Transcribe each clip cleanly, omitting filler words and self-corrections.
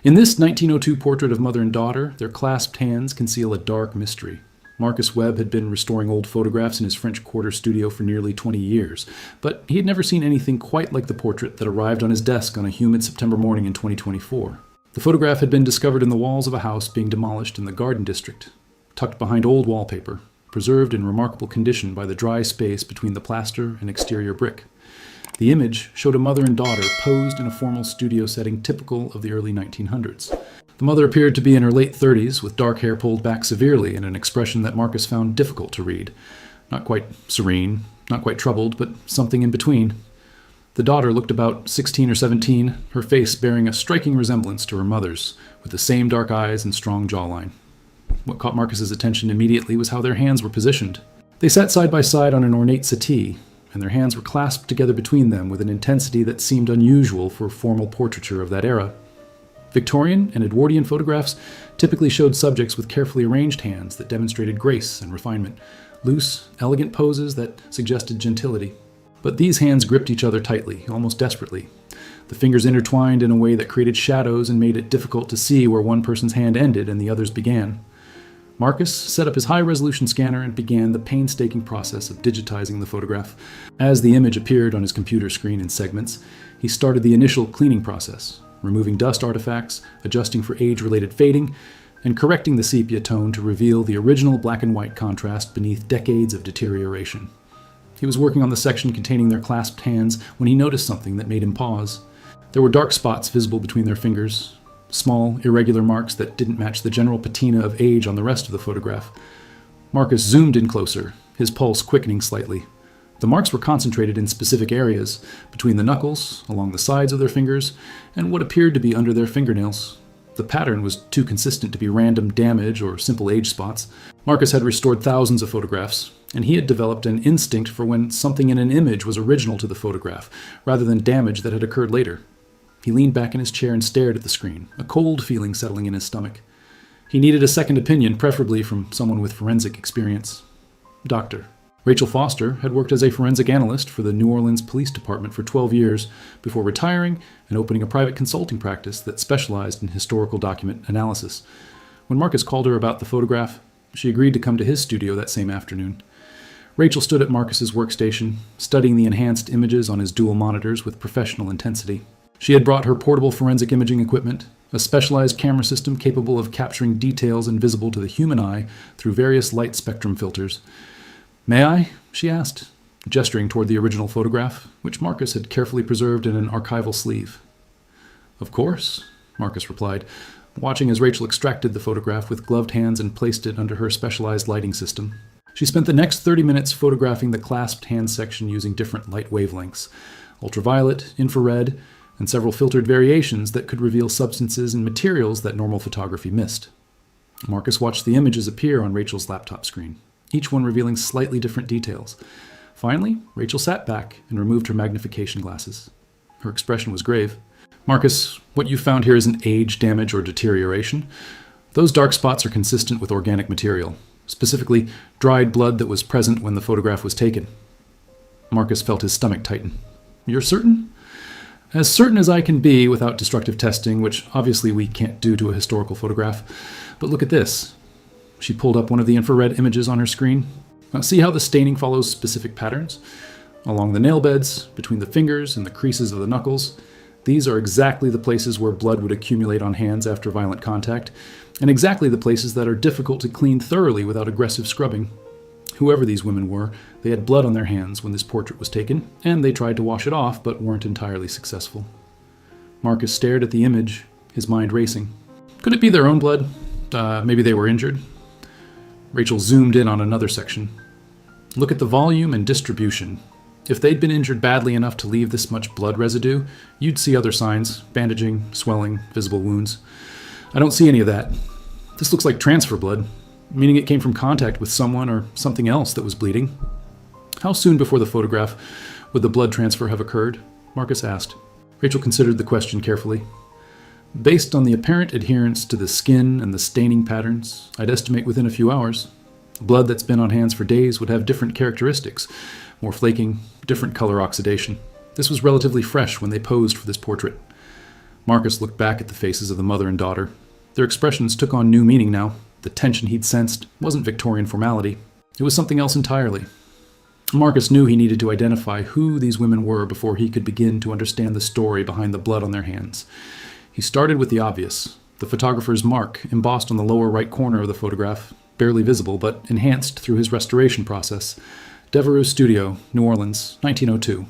In this 1902 portrait of mother and daughter, their clasped hands conceal a dark mystery. Marcus Webb had been restoring old photographs in his French Quarter studio for nearly 20 years, but he had never seen anything quite like the portrait that arrived on his desk on a humid September morning in 2024. The photograph had been discovered in the walls of a house being demolished in the Garden District, tucked behind old wallpaper, preserved in remarkable condition by the dry space between the plaster and exterior brick. The image showed a mother and daughter posed in a formal studio setting typical of the early 1900s. The mother appeared to be in her late 30s, with dark hair pulled back severely and an expression that Marcus found difficult to read. Not quite serene, not quite troubled, but something in between. The daughter looked about 16 or 17, her face bearing a striking resemblance to her mother's, with the same dark eyes and strong jawline. What caught Marcus's attention immediately was how their hands were positioned. They sat side by side on an ornate settee, and their hands were clasped together between them with an intensity that seemed unusual for formal portraiture of that era. Victorian and Edwardian photographs typically showed subjects with carefully arranged hands that demonstrated grace and refinement, loose, elegant poses that suggested gentility. But these hands gripped each other tightly, almost desperately. The fingers intertwined in a way that created shadows and made it difficult to see where one person's hand ended and the other's began. Marcus set up his high-resolution scanner and began the painstaking process of digitizing the photograph. As the image appeared on his computer screen in segments, he started the initial cleaning process, removing dust artifacts, adjusting for age-related fading, and correcting the sepia tone to reveal the original black and white contrast beneath decades of deterioration. He was working on the section containing their clasped hands when he noticed something that made him pause. There were dark spots visible between their fingers, small, irregular marks that didn't match the general patina of age on the rest of the photograph. Marcus zoomed in closer, his pulse quickening slightly. The marks were concentrated in specific areas, between the knuckles, along the sides of their fingers, and what appeared to be under their fingernails. The pattern was too consistent to be random damage or simple age spots. Marcus had restored thousands of photographs, and he had developed an instinct for when something in an image was original to the photograph, rather than damage that had occurred later. He leaned back in his chair and stared at the screen, a cold feeling settling in his stomach. He needed a second opinion, preferably from someone with forensic experience. Doctor. Rachel Foster had worked as a forensic analyst for the New Orleans Police Department for 12 years before retiring and opening a private consulting practice that specialized in historical document analysis. When Marcus called her about the photograph, she agreed to come to his studio that same afternoon. Rachel stood at Marcus's workstation, studying the enhanced images on his dual monitors with professional intensity. She had brought her portable forensic imaging equipment, a specialized camera system capable of capturing details invisible to the human eye through various light spectrum filters. "May I?" she asked, gesturing toward the original photograph, which Marcus had carefully preserved in an archival sleeve. "Of course," Marcus replied, watching as Rachel extracted the photograph with gloved hands and placed it under her specialized lighting system. She spent the next 30 minutes photographing the clasped hand section using different light wavelengths, ultraviolet, infrared, and several filtered variations that could reveal substances and materials that normal photography missed. Marcus watched the images appear on Rachel's laptop screen, each one revealing slightly different details. Finally, Rachel sat back and removed her magnification glasses. Her expression was grave. "Marcus, what you found here isn't age, damage, or deterioration. Those dark spots are consistent with organic material, specifically dried blood that was present when the photograph was taken." Marcus felt his stomach tighten. "You're certain?" "As certain as I can be without destructive testing, which obviously we can't do to a historical photograph. But look at this." She pulled up one of the infrared images on her screen. Now, see how the staining follows specific patterns? Along the nail beds, between the fingers and the creases of the knuckles. These are exactly the places where blood would accumulate on hands after violent contact, and exactly the places that are difficult to clean thoroughly without aggressive scrubbing. Whoever these women were, they had blood on their hands when this portrait was taken, and they tried to wash it off but weren't entirely successful. Marcus stared at the image, his mind racing. Could it be their own blood? Maybe they were injured? Rachel zoomed in on another section. "Look at the volume and distribution. If they'd been injured badly enough to leave this much blood residue, you'd see other signs, bandaging, swelling, visible wounds. I don't see any of that. This looks like transfer blood, meaning it came from contact with someone or something else that was bleeding." "How soon before the photograph would the blood transfer have occurred?" Marcus asked. Rachel considered the question carefully. "Based on the apparent adherence to the skin and the staining patterns, I'd estimate within a few hours. Blood that's been on hands for days would have different characteristics, more flaking, different color oxidation. This was relatively fresh when they posed for this portrait." Marcus looked back at the faces of the mother and daughter. Their expressions took on new meaning now. The tension he'd sensed wasn't Victorian formality. It was something else entirely. Marcus knew he needed to identify who these women were before he could begin to understand the story behind the blood on their hands. He started with the obvious, the photographer's mark embossed on the lower right corner of the photograph, barely visible but enhanced through his restoration process. Devereux Studio, New Orleans, 1902.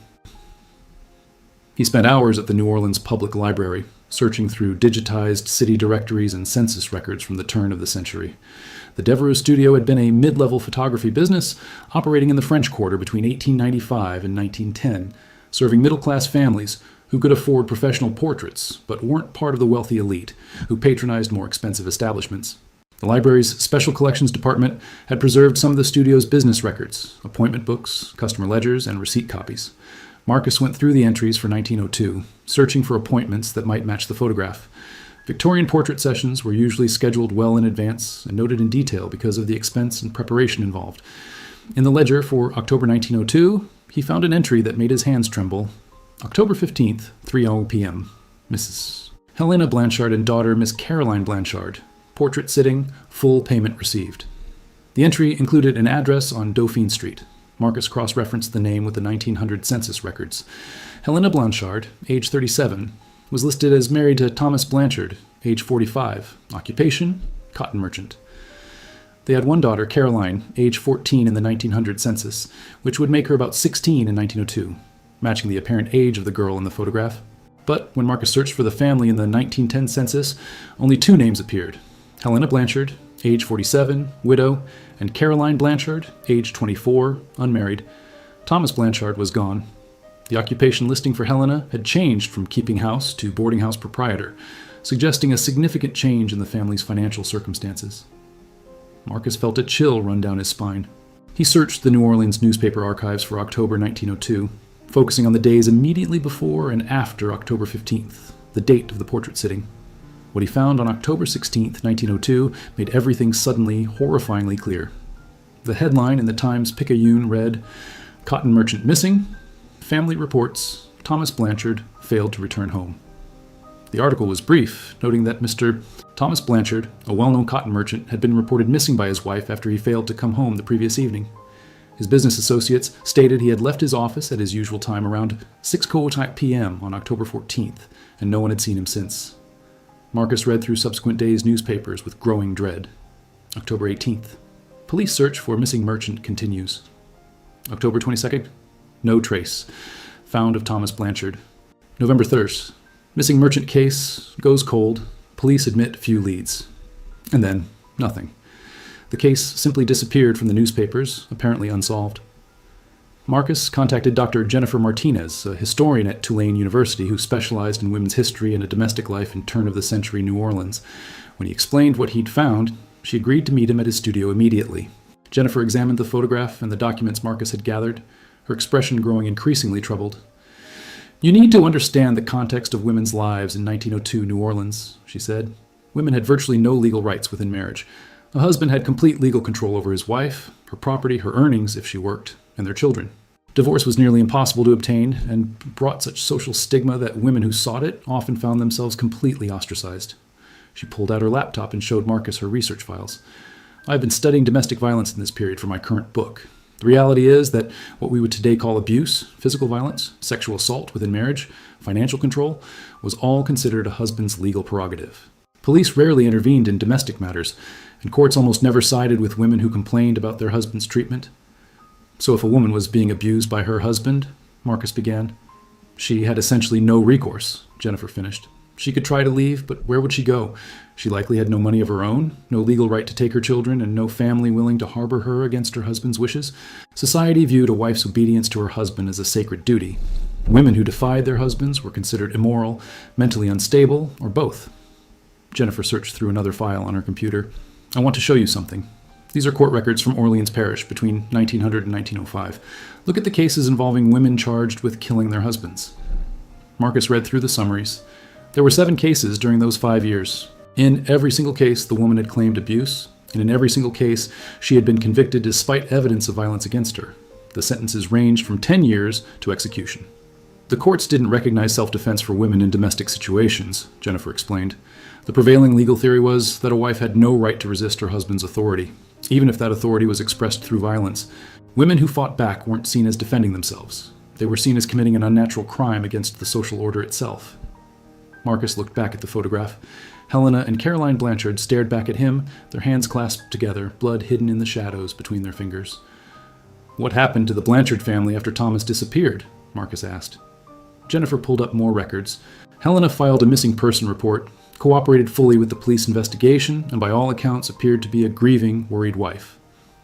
He spent hours at the New Orleans Public Library, searching through digitized city directories and census records from the turn of the century. The Devereux Studio had been a mid-level photography business operating in the French Quarter between 1895 and 1910, serving middle-class families who could afford professional portraits but weren't part of the wealthy elite who patronized more expensive establishments. The library's Special Collections Department had preserved some of the studio's business records, appointment books, customer ledgers, and receipt copies. Marcus went through the entries for 1902, searching for appointments that might match the photograph. Victorian portrait sessions were usually scheduled well in advance and noted in detail because of the expense and preparation involved. In the ledger for October 1902, he found an entry that made his hands tremble. October 15th, 3:00 p.m. Mrs. Helena Blanchard and daughter Miss Caroline Blanchard. Portrait sitting, full payment received. The entry included an address on Dauphine Street. Marcus cross-referenced the name with the 1900 census records. Helena Blanchard, age 37, was listed as married to Thomas Blanchard, age 45, occupation, cotton merchant. They had one daughter, Caroline, age 14 in the 1900 census, which would make her about 16 in 1902, matching the apparent age of the girl in the photograph. But when Marcus searched for the family in the 1910 census, only two names appeared: Helena Blanchard, age 47, widow, and Caroline Blanchard, age 24, unmarried. Thomas Blanchard was gone. The occupation listing for Helena had changed from keeping house to boarding house proprietor, suggesting a significant change in the family's financial circumstances. Marcus felt a chill run down his spine. He searched the New Orleans newspaper archives for October 1902, focusing on the days immediately before and after October 15th, the date of the portrait sitting. What he found on October 16th, 1902, made everything suddenly, horrifyingly clear. The headline in the Times-Picayune read, "Cotton Merchant Missing. Family reports Thomas Blanchard failed to return home." The article was brief, noting that Mr. Thomas Blanchard, a well-known cotton merchant, had been reported missing by his wife after he failed to come home the previous evening. His business associates stated he had left his office at his usual time around 6:00 p.m. on October 14th, and no one had seen him since. Marcus read through subsequent days' newspapers with growing dread. October 18th. Police search for missing merchant continues. October 22nd. No trace found of Thomas Blanchard. November 3rd. Missing merchant case goes cold. Police admit few leads. And then, nothing. The case simply disappeared from the newspapers, apparently unsolved. Marcus contacted Dr. Jennifer Martinez, a historian at Tulane University who specialized in women's history and domestic life in turn-of-the-century New Orleans. When he explained what he'd found, she agreed to meet him at his studio immediately. Jennifer examined the photograph and the documents Marcus had gathered, her expression growing increasingly troubled. "You need to understand the context of women's lives in 1902 New Orleans," she said. Women had virtually no legal rights within marriage. A husband had complete legal control over his wife, her property, her earnings if she worked, and their children. Divorce was nearly impossible to obtain and brought such social stigma that women who sought it often found themselves completely ostracized. She pulled out her laptop and showed Marcus her research files. "I've been studying domestic violence in this period for my current book. The reality is that what we would today call abuse, physical violence, sexual assault within marriage, financial control, was all considered a husband's legal prerogative. Police rarely intervened in domestic matters, and courts almost never sided with women who complained about their husband's treatment. So if a woman was being abused by her husband," Marcus began. "She had essentially no recourse," Jennifer finished. "She could try to leave, but where would she go? She likely had no money of her own, no legal right to take her children, and no family willing to harbor her against her husband's wishes. Society viewed a wife's obedience to her husband as a sacred duty. Women who defied their husbands were considered immoral, mentally unstable, or both." Jennifer searched through another file on her computer. "I want to show you something. These are court records from Orleans Parish between 1900 and 1905. Look at the cases involving women charged with killing their husbands." Marcus read through the summaries. There were 7 cases during those 5 years. In every single case, the woman had claimed abuse, and in every single case, she had been convicted despite evidence of violence against her. The sentences ranged from 10 years to execution. The courts didn't recognize self-defense for women in domestic situations, Jennifer explained. The prevailing legal theory was that a wife had no right to resist her husband's authority, even if that authority was expressed through violence. Women who fought back weren't seen as defending themselves. They were seen as committing an unnatural crime against the social order itself. Marcus looked back at the photograph. Helena and Caroline Blanchard stared back at him, their hands clasped together, blood hidden in the shadows between their fingers. "What happened to the Blanchard family after Thomas disappeared?" Marcus asked. Jennifer pulled up more records. Helena filed a missing person report, cooperated fully with the police investigation, and by all accounts appeared to be a grieving, worried wife.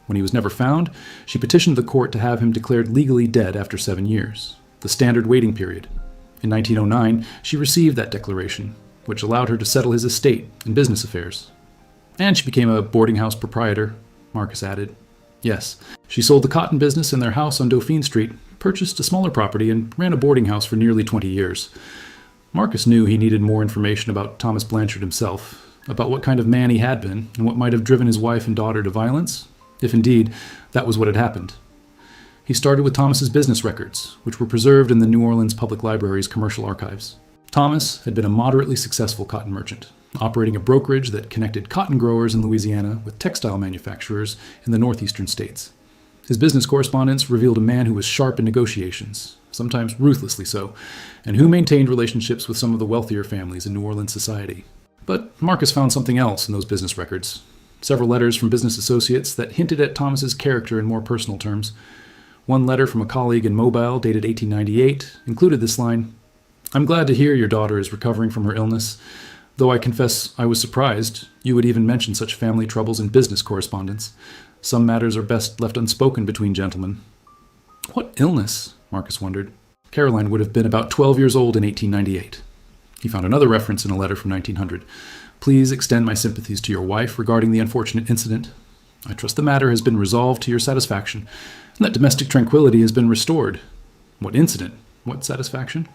When he was never found, she petitioned the court to have him declared legally dead after 7 years, the standard waiting period. In 1909, she received that declaration, which allowed her to settle his estate and business affairs. And she became a boarding house proprietor, Marcus added. Yes, she sold the cotton business in their house on Dauphine Street, purchased a smaller property, and ran a boarding house for nearly 20 years. Marcus knew he needed more information about Thomas Blanchard himself, about what kind of man he had been, and what might have driven his wife and daughter to violence, if indeed that was what had happened. He started with Thomas's business records, which were preserved in the New Orleans Public Library's commercial archives. Thomas had been a moderately successful cotton merchant, operating a brokerage that connected cotton growers in Louisiana with textile manufacturers in the northeastern states. His business correspondence revealed a man who was sharp in negotiations, sometimes ruthlessly so, and who maintained relationships with some of the wealthier families in New Orleans society. But Marcus found something else in those business records. Several letters from business associates that hinted at Thomas's character in more personal terms. One letter from a colleague in Mobile, dated 1898, included this line, "I'm glad to hear your daughter is recovering from her illness, though I confess I was surprised you would even mention such family troubles in business correspondence. Some matters are best left unspoken between gentlemen." What illness? Marcus wondered. Caroline would have been about 12 years old in 1898. He found another reference in a letter from 1900. "Please extend my sympathies to your wife regarding the unfortunate incident. I trust the matter has been resolved to your satisfaction, and that domestic tranquility has been restored." What incident? What satisfaction?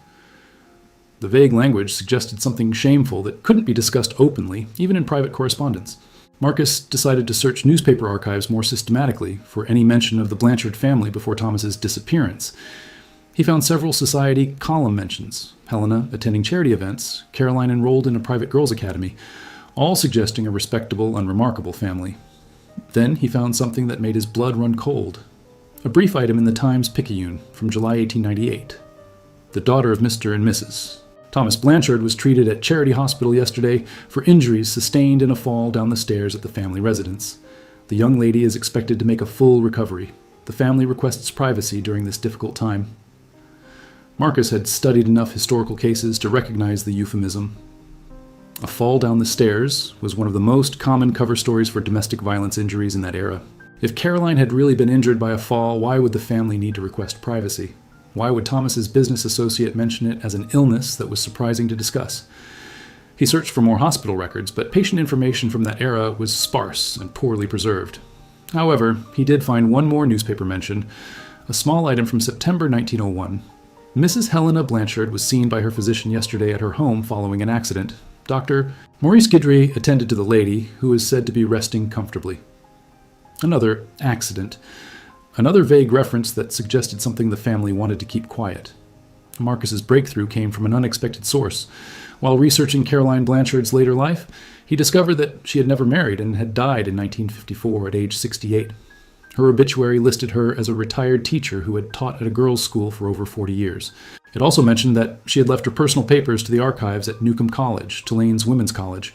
The vague language suggested something shameful that couldn't be discussed openly, even in private correspondence. Marcus decided to search newspaper archives more systematically for any mention of the Blanchard family before Thomas's disappearance. He found several society column mentions, Helena attending charity events, Caroline enrolled in a private girls' academy, all suggesting a respectable and remarkable family. Then he found something that made his blood run cold. A brief item in the Times-Picayune from July 1898. "The daughter of Mr. and Mrs. Thomas Blanchard was treated at Charity Hospital yesterday for injuries sustained in a fall down the stairs at the family residence. The young lady is expected to make a full recovery. The family requests privacy during this difficult time." Marcus had studied enough historical cases to recognize the euphemism. A fall down the stairs was one of the most common cover stories for domestic violence injuries in that era. If Caroline had really been injured by a fall, why would the family need to request privacy? Why would Thomas's business associate mention it as an illness that was surprising to discuss? He searched for more hospital records, but patient information from that era was sparse and poorly preserved. However, he did find one more newspaper mention, a small item from September 1901. "Mrs. Helena Blanchard was seen by her physician yesterday at her home following an accident. Dr. Maurice Guidry attended to the lady, who is said to be resting comfortably." Another accident. Another vague reference that suggested something the family wanted to keep quiet. Marcus's breakthrough came from an unexpected source. While researching Caroline Blanchard's later life, he discovered that she had never married and had died in 1954 at age 68. Her obituary listed her as a retired teacher who had taught at a girls' school for over 40 years. It also mentioned that she had left her personal papers to the archives at Newcomb College, Tulane's women's college.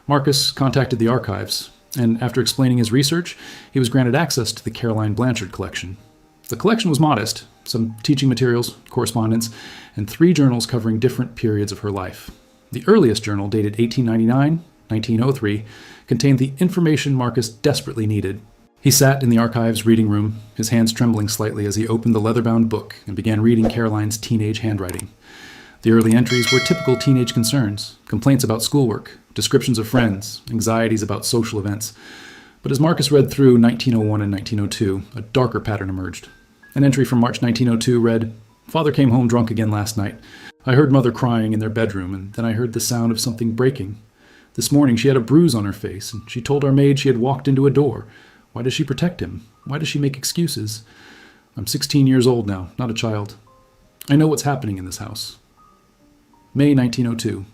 Marcus contacted the archives, and after explaining his research, he was granted access to the Caroline Blanchard collection. The collection was modest, some teaching materials, correspondence, and 3 journals covering different periods of her life. The earliest journal, dated 1899, 1903, contained the information Marcus desperately needed. He sat in the archives reading room, his hands trembling slightly as he opened the leather-bound book and began reading Caroline's teenage handwriting. The early entries were typical teenage concerns, complaints about schoolwork, descriptions of friends, anxieties about social events. But as Marcus read through 1901 and 1902, a darker pattern emerged. An entry from March 1902 read, "Father came home drunk again last night. I heard Mother crying in their bedroom, and then I heard the sound of something breaking. This morning she had a bruise on her face, and she told our maid she had walked into a door. Why does she protect him? Why does she make excuses? I'm 16 years old now, not a child." I know what's happening in this house. May 1902.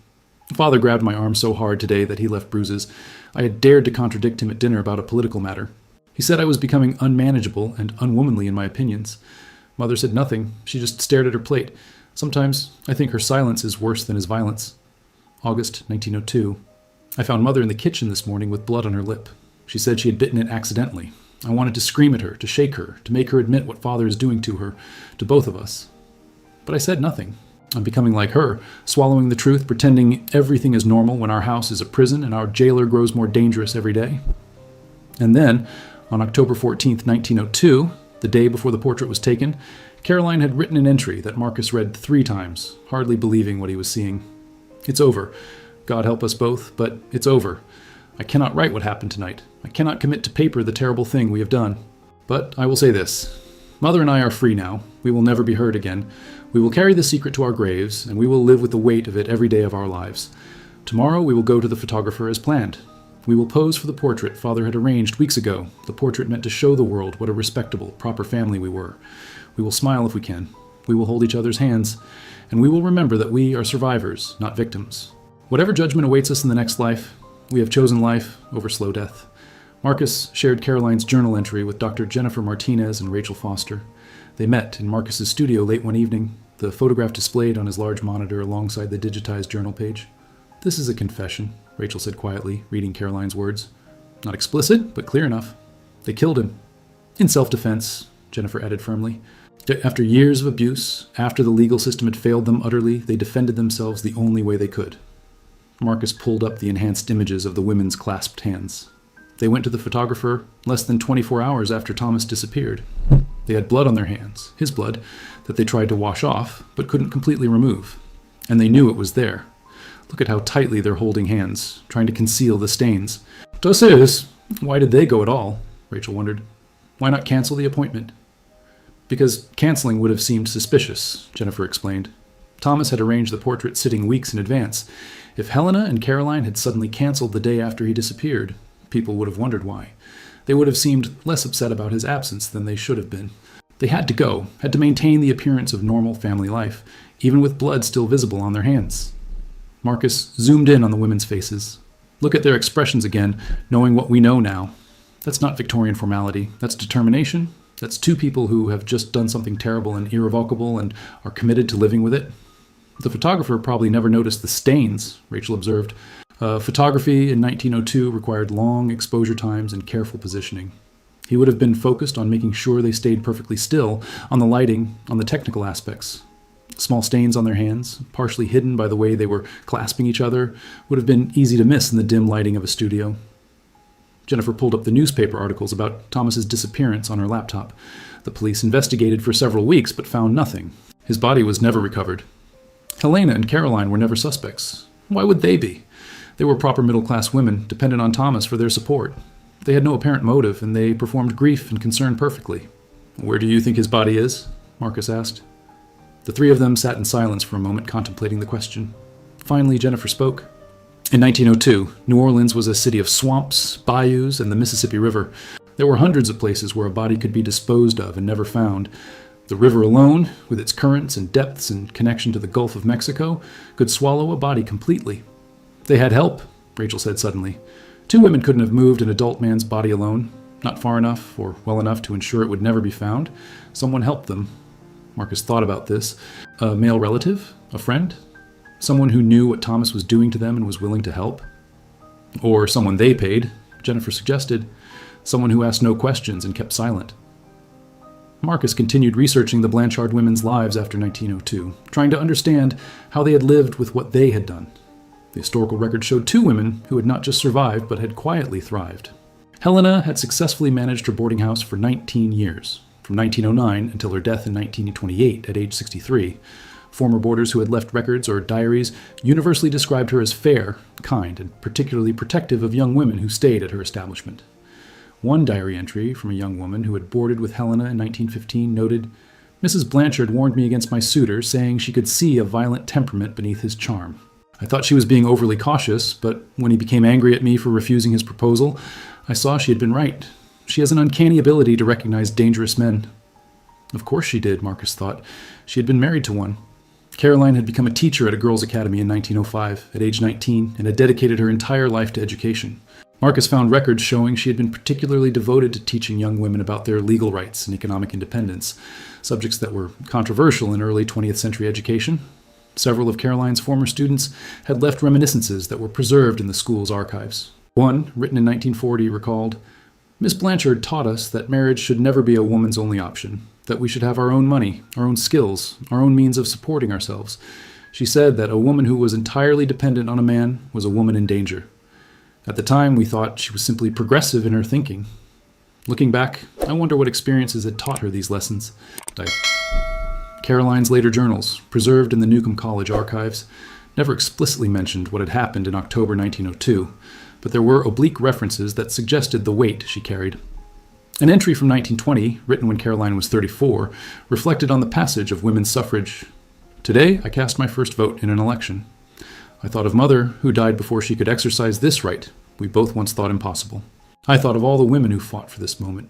Father grabbed my arm so hard today that he left bruises. I had dared to contradict him at dinner about a political matter. He said I was becoming unmanageable and unwomanly in my opinions. Mother said nothing. She just stared at her plate. Sometimes I think her silence is worse than his violence. August 1902. I found Mother in the kitchen this morning with blood on her lip. She said she had bitten it accidentally. I wanted to scream at her, to shake her, to make her admit what Father is doing to her, to both of us. But I said nothing. I'm becoming like her, swallowing the truth, pretending everything is normal when our house is a prison and our jailer grows more dangerous every day. And then, on October 14th, 1902, the day before the portrait was taken, Caroline had written an entry that Marcus read 3 times, hardly believing what he was seeing. It's over. God help us both, but it's over. I cannot write what happened tonight. I cannot commit to paper the terrible thing we have done. But I will say this. Mother and I are free now. We will never be hurt again. We will carry the secret to our graves, and we will live with the weight of it every day of our lives. Tomorrow we will go to the photographer as planned. We will pose for the portrait Father had arranged weeks ago, the portrait meant to show the world what a respectable, proper family we were. We will smile if we can. We will hold each other's hands, and we will remember that we are survivors, not victims. Whatever judgment awaits us in the next life, we have chosen life over slow death. Marcus shared Caroline's journal entry with Dr. Jennifer Martinez and Rachel Foster. They met in Marcus's studio late one evening, the photograph displayed on his large monitor alongside the digitized journal page. This is a confession, Rachel said quietly, reading Caroline's words. Not explicit, but clear enough. They killed him. In self-defense, Jennifer added firmly. After years of abuse, after the legal system had failed them utterly, they defended themselves the only way they could. Marcus pulled up the enhanced images of the women's clasped hands. They went to the photographer less than 24 hours after Thomas disappeared. They had blood on their hands, his blood, that they tried to wash off, but couldn't completely remove. And they knew it was there. Look at how tightly they're holding hands, trying to conceal the stains. Das ist, why did they go at all? Rachel wondered. Why not cancel the appointment? Because canceling would have seemed suspicious, Jennifer explained. Thomas had arranged the portrait sitting weeks in advance. If Helena and Caroline had suddenly canceled the day after he disappeared, people would have wondered why. They would have seemed less upset about his absence than they should have been. They had to go, had to maintain the appearance of normal family life, even with blood still visible on their hands. Marcus zoomed in on the women's faces. Look at their expressions again, knowing what we know now. That's not Victorian formality. That's determination. That's 2 people who have just done something terrible and irrevocable and are committed to living with it. The photographer probably never noticed the stains, Rachel observed. Photography in 1902 required long exposure times and careful positioning. He would have been focused on making sure they stayed perfectly still, on the lighting, on the technical aspects. Small stains on their hands, partially hidden by the way they were clasping each other, would have been easy to miss in the dim lighting of a studio. Jennifer pulled up the newspaper articles about Thomas's disappearance on her laptop. The police investigated for several weeks but found nothing. His body was never recovered. Helena and Caroline were never suspects. Why would they be? They were proper middle-class women, dependent on Thomas for their support. They had no apparent motive, and they performed grief and concern perfectly. Where do you think his body is? Marcus asked. The 3 of them sat in silence for a moment, contemplating the question. Finally, Jennifer spoke. In 1902, New Orleans was a city of swamps, bayous, and the Mississippi River. There were hundreds of places where a body could be disposed of and never found. The river alone, with its currents and depths and connection to the Gulf of Mexico, could swallow a body completely. They had help, Rachel said suddenly. 2 women couldn't have moved an adult man's body alone, not far enough or well enough to ensure it would never be found. Someone helped them. Marcus thought about this. A male relative? A friend? Someone who knew what Thomas was doing to them and was willing to help? Or someone they paid, Jennifer suggested. Someone who asked no questions and kept silent. Marcus continued researching the Blanchard women's lives after 1902, trying to understand how they had lived with what they had done. The historical record showed 2 women who had not just survived, but had quietly thrived. Helena had successfully managed her boarding house for 19 years, from 1909 until her death in 1928 at age 63. Former boarders who had left records or diaries universally described her as fair, kind, and particularly protective of young women who stayed at her establishment. One diary entry from a young woman who had boarded with Helena in 1915 noted, "Mrs. Blanchard warned me against my suitor, saying she could see a violent temperament beneath his charm. I thought she was being overly cautious, but when he became angry at me for refusing his proposal, I saw she had been right. She has an uncanny ability to recognize dangerous men." Of course she did, Marcus thought. She had been married to one. Caroline had become a teacher at a girls' academy in 1905, at age 19, and had dedicated her entire life to education. Marcus found records showing she had been particularly devoted to teaching young women about their legal rights and economic independence, subjects that were controversial in early 20th century education. Several of Caroline's former students had left reminiscences that were preserved in the school's archives. One, written in 1940, recalled, "Miss Blanchard taught us that marriage should never be a woman's only option, that we should have our own money, our own skills, our own means of supporting ourselves. She said that a woman who was entirely dependent on a man was a woman in danger. At the time, we thought she was simply progressive in her thinking. Looking back, I wonder what experiences had taught her these lessons." Caroline's later journals, preserved in the Newcomb College archives, never explicitly mentioned what had happened in October 1902, but there were oblique references that suggested the weight she carried. An entry from 1920, written when Caroline was 34, reflected on the passage of women's suffrage. "Today, I cast my first vote in an election. I thought of Mother, who died before she could exercise this right we both once thought impossible. I thought of all the women who fought for this moment.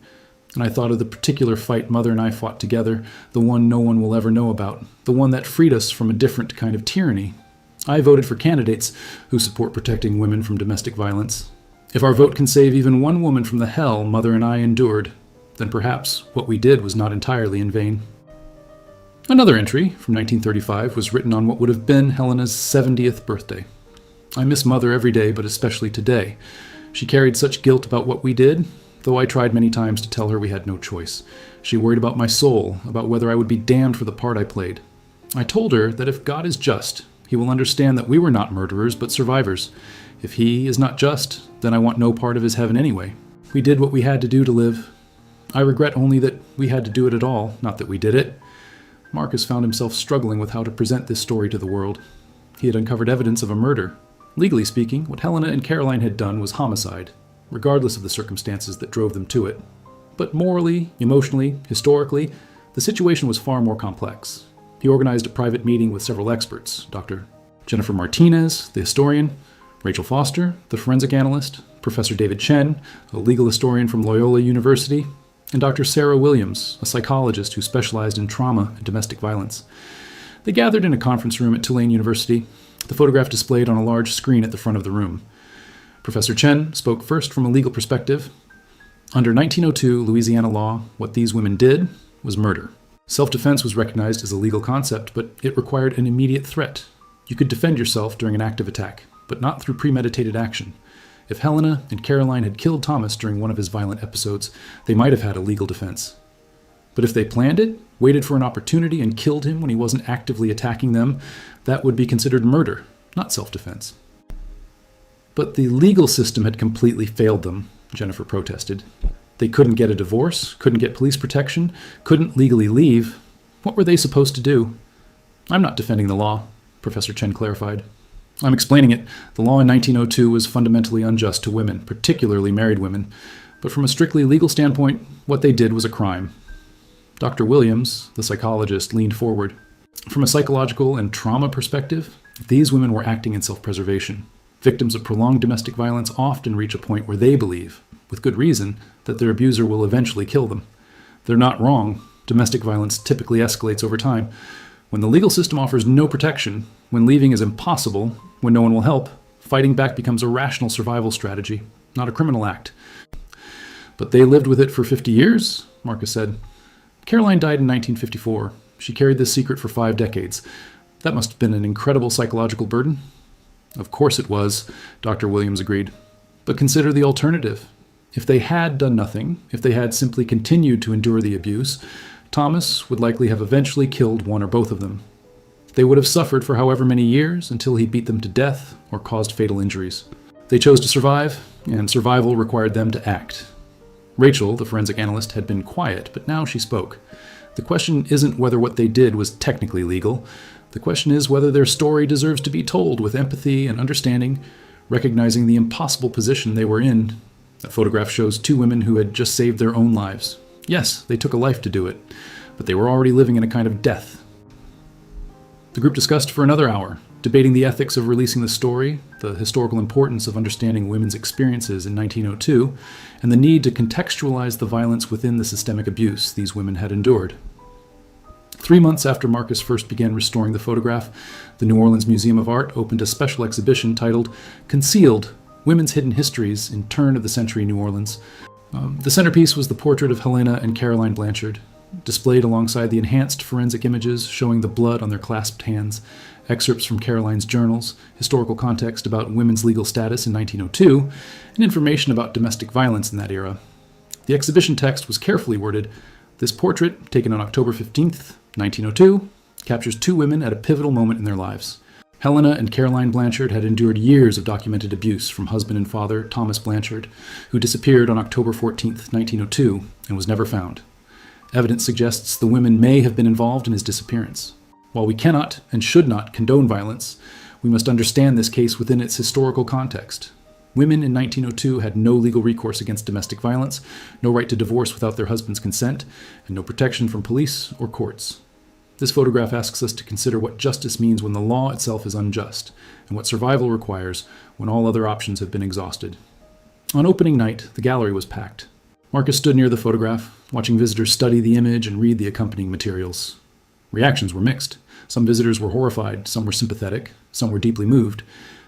And I thought of the particular fight Mother and I fought together, the one no one will ever know about, the one that freed us from a different kind of tyranny. I voted for candidates who support protecting women from domestic violence. If our vote can save even one woman from the hell Mother and I endured, then perhaps what we did was not entirely in vain." Another entry, from 1935, was written on what would have been Helena's 70th birthday. "I miss Mother every day, but especially today. She carried such guilt about what we did, though I tried many times to tell her we had no choice. She worried about my soul, about whether I would be damned for the part I played. I told her that if God is just, He will understand that we were not murderers, but survivors. If He is not just, then I want no part of His heaven anyway. We did what we had to do to live. I regret only that we had to do it at all, not that we did it." Marcus found himself struggling with how to present this story to the world. He had uncovered evidence of a murder. Legally speaking, what Helena and Caroline had done was homicide, regardless of the circumstances that drove them to it. But morally, emotionally, historically, the situation was far more complex. He organized a private meeting with several experts: Dr. Jennifer Martinez, the historian, Rachel Foster, the forensic analyst, Professor David Chen, a legal historian from Loyola University, and Dr. Sarah Williams, a psychologist who specialized in trauma and domestic violence. They gathered in a conference room at Tulane University, the photograph displayed on a large screen at the front of the room. Professor Chen spoke first from a legal perspective. Under 1902 Louisiana law, what these women did was murder. Self-defense was recognized as a legal concept, but it required an immediate threat. You could defend yourself during an active attack, but not through premeditated action. If Helena and Caroline had killed Thomas during one of his violent episodes, they might have had a legal defense. But if they planned it, waited for an opportunity, and killed him when he wasn't actively attacking them, that would be considered murder, not self-defense. "But the legal system had completely failed them," Jennifer protested. "They couldn't get a divorce, couldn't get police protection, couldn't legally leave. What were they supposed to do?" "I'm not defending the law," Professor Chen clarified. "I'm explaining it. The law in 1902 was fundamentally unjust to women, particularly married women. But from a strictly legal standpoint, what they did was a crime." Dr. Williams, the psychologist, leaned forward. "From a psychological and trauma perspective, these women were acting in self-preservation. Victims of prolonged domestic violence often reach a point where they believe, with good reason, that their abuser will eventually kill them. They're not wrong. Domestic violence typically escalates over time. When the legal system offers no protection, when leaving is impossible, when no one will help, fighting back becomes a rational survival strategy, not a criminal act." "But they lived with it for 50 years, Marcus said. "Caroline died in 1954. She carried this secret for 5 decades. That must have been an incredible psychological burden." "Of course it was," Dr. Williams agreed. "But consider the alternative. If they had done nothing, if they had simply continued to endure the abuse, Thomas would likely have eventually killed one or both of them. They would have suffered for however many years until he beat them to death or caused fatal injuries. They chose to survive, and survival required them to act." Rachel, the forensic analyst, had been quiet, but now she spoke. "The question isn't whether what they did was technically legal. The question is whether their story deserves to be told with empathy and understanding, recognizing the impossible position they were in. That photograph shows 2 women who had just saved their own lives. Yes, they took a life to do it, but they were already living in a kind of death." The group discussed for another hour, debating the ethics of releasing the story, the historical importance of understanding women's experiences in 1902, and the need to contextualize the violence within the systemic abuse these women had endured. 3 months after Marcus first began restoring the photograph, the New Orleans Museum of Art opened a special exhibition titled Concealed: Women's Hidden Histories in Turn-of-the-Century New Orleans. The centerpiece was the portrait of Helena and Caroline Blanchard, displayed alongside the enhanced forensic images showing the blood on their clasped hands, excerpts from Caroline's journals, historical context about women's legal status in 1902, and information about domestic violence in that era. The exhibition text was carefully worded. This portrait, taken on October 15th, 1902, captures two women at a pivotal moment in their lives. Helena and Caroline Blanchard had endured years of documented abuse from husband and father Thomas Blanchard, who disappeared on October 14, 1902, and was never found. Evidence suggests the women may have been involved in his disappearance. While we cannot and should not condone violence, we must understand this case within its historical context. Women in 1902 had no legal recourse against domestic violence, no right to divorce without their husband's consent, and no protection from police or courts. This photograph asks us to consider what justice means when the law itself is unjust, and what survival requires when all other options have been exhausted. On opening night, the gallery was packed. Marcus stood near the photograph, watching visitors study the image and read the accompanying materials. Reactions were mixed. Some visitors were horrified, some were sympathetic, some were deeply moved.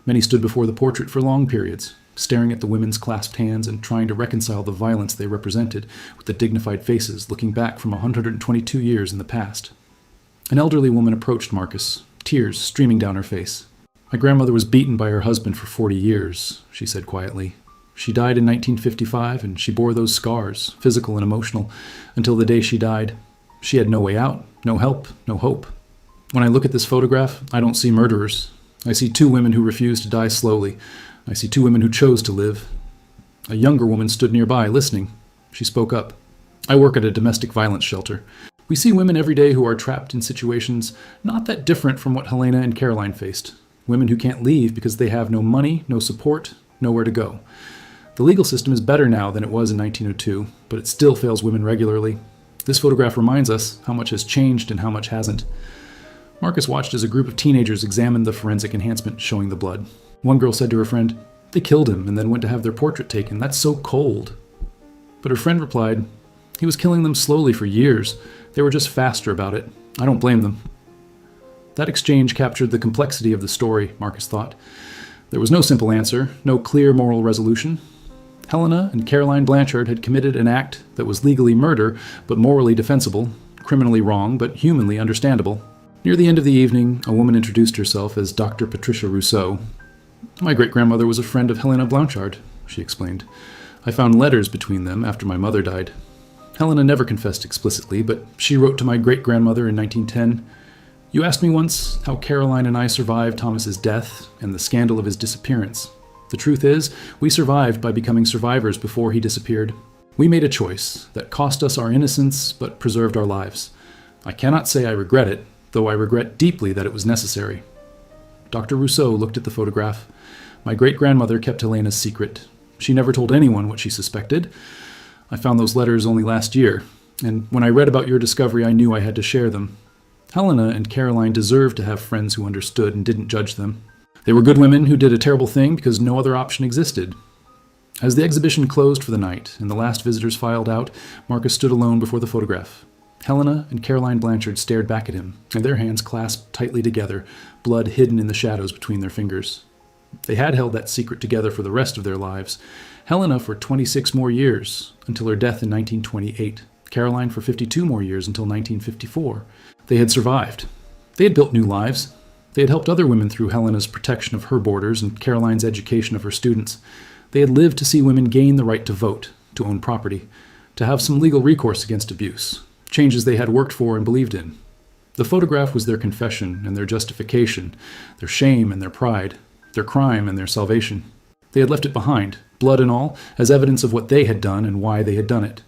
Many stood before the portrait for long periods, staring at the women's clasped hands and trying to reconcile the violence they represented with the dignified faces looking back from 122 years in the past. An elderly woman approached Marcus, tears streaming down her face. "My grandmother was beaten by her husband for 40 years, she said quietly. She died in 1955, and she bore those scars, physical and emotional, until the day she died. She had no way out, no help, no hope. When I look at this photograph, I don't see murderers. I see two women who refused to die slowly. I see two women who chose to live." A younger woman stood nearby, listening. She spoke up. "I work at a domestic violence shelter. We see women every day who are trapped in situations not that different from what Helena and Caroline faced. Women who can't leave because they have no money, no support, nowhere to go. The legal system is better now than it was in 1902, but it still fails women regularly. This photograph reminds us how much has changed and how much hasn't." Marcus watched as a group of teenagers examined the forensic enhancement showing the blood. One girl said to her friend, "They killed him and then went to have their portrait taken. That's so cold." But her friend replied, "He was killing them slowly for years. They were just faster about it. I don't blame them." That exchange captured the complexity of the story, Marcus thought. There was no simple answer, no clear moral resolution. Helena and Caroline Blanchard had committed an act that was legally murder, but morally defensible, criminally wrong, but humanly understandable. Near the end of the evening, a woman introduced herself as Dr. Patricia Rousseau. "My great-grandmother was a friend of Helena Blanchard," she explained. "I found letters between them after my mother died. Helena never confessed explicitly, but she wrote to my great-grandmother in 1910, 'You asked me once how Caroline and I survived Thomas's death and the scandal of his disappearance. The truth is, we survived by becoming survivors before he disappeared. We made a choice that cost us our innocence but preserved our lives. I cannot say I regret it, though I regret deeply that it was necessary.'" Dr. Rousseau looked at the photograph. "My great-grandmother kept Helena's secret. She never told anyone what she suspected. I found those letters only last year, and when I read about your discovery, I knew I had to share them. Helena and Caroline deserved to have friends who understood and didn't judge them. They were good women who did a terrible thing because no other option existed." As the exhibition closed for the night and the last visitors filed out, Marcus stood alone before the photograph. Helena and Caroline Blanchard stared back at him, and their hands clasped tightly together, blood hidden in the shadows between their fingers. They had held that secret together for the rest of their lives. Helena for 26 more years, until her death in 1928. Caroline for 52 more years, until 1954. They had survived. They had built new lives. They had helped other women through Helena's protection of her borders and Caroline's education of her students. They had lived to see women gain the right to vote, to own property, to have some legal recourse against abuse, changes they had worked for and believed in. The photograph was their confession and their justification, their shame and their pride, their crime and their salvation. They had left it behind, blood and all, as evidence of what they had done and why they had done it.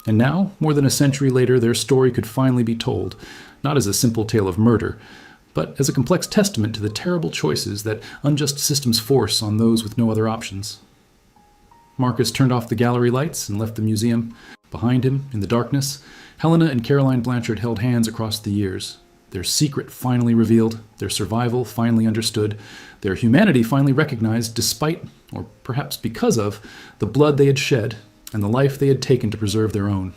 And now, more than a century later, their story could finally be told, not as a simple tale of murder, but as a complex testament to the terrible choices that unjust systems force on those with no other options. Marcus turned off the gallery lights and left the museum. Behind him, in the darkness, Helena and Caroline Blanchard held hands across the years. Their secret finally revealed, their survival finally understood, their humanity finally recognized despite, or perhaps because of, the blood they had shed and the life they had taken to preserve their own.